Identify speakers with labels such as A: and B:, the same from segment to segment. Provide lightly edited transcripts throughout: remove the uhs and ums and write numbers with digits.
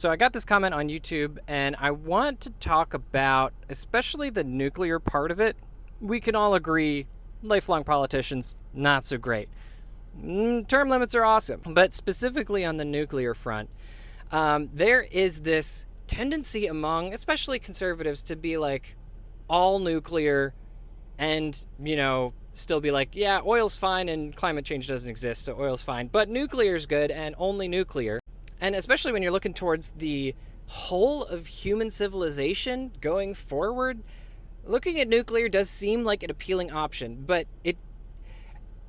A: So I got this comment on YouTube, and I want to talk about especially the nuclear part of it. We can all agree, lifelong politicians, not so great. Term limits are awesome, but specifically on the nuclear front, there is this tendency among especially conservatives to be like all nuclear and, still be like, yeah, oil's fine and climate change doesn't exist, so oil's fine, but nuclear's good and only nuclear. And especially when you're looking towards the whole of human civilization going forward, looking at nuclear does seem like an appealing option, but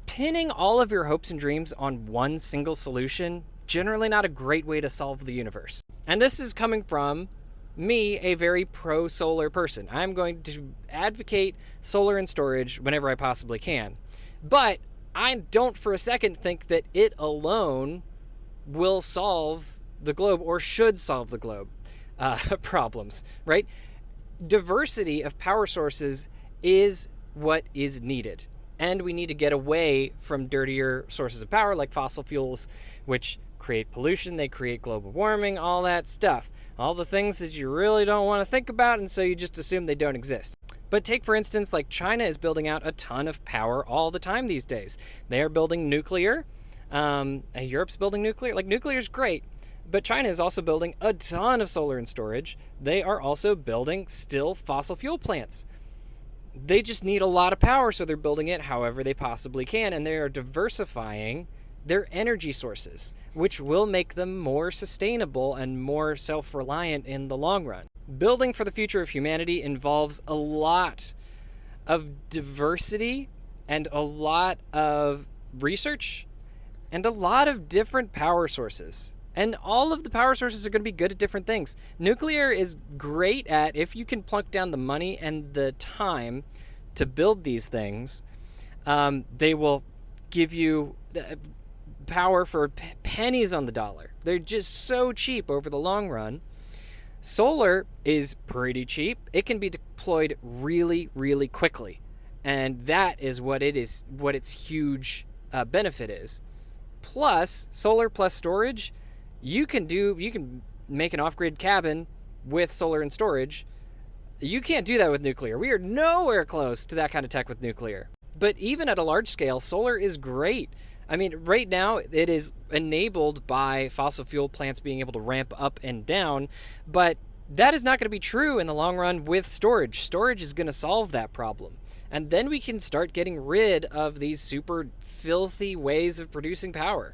A: pinning all of your hopes and dreams on one single solution, generally not a great way to solve the universe. And this is coming from me, a very pro-solar person. I'm going to advocate solar and storage whenever I possibly can. But I don't for a second think that it alone will solve the globe or should solve the globe problems, right? Diversity of power sources is what is needed. And we need to get away from dirtier sources of power like fossil fuels, which create pollution, they create global warming, all that stuff. All the things that you really don't want to think about, and so you just assume they don't exist. But take, for instance, like China is building out a ton of power all the time these days. They are building nuclear. And Europe's building nuclear. Like, nuclear is great, but China is also building a ton of solar and storage. They are also building still fossil fuel plants. They just need a lot of power, so they're building it however they possibly can, and they are diversifying their energy sources, which will make them more sustainable and more self-reliant in the long run. Building for the future of humanity involves a lot of diversity and a lot of research and a lot of different power sources. And all of the power sources are going to be good at different things. Nuclear is great at, if you can plunk down the money and the time to build these things, they will give you power for pennies on the dollar. They're just so cheap over the long run. Solar is pretty cheap. It can be deployed really, really quickly. And that is what its huge benefit is. Plus, solar plus storage, you can make an off-grid cabin with solar and storage. You can't do that with nuclear. We are nowhere close to that kind of tech with nuclear. But even at a large scale, solar is great. I mean, right now it is enabled by fossil fuel plants being able to ramp up and down, but that is not going to be true in the long run with storage. Storage is going to solve that problem. And then we can start getting rid of these super filthy ways of producing power.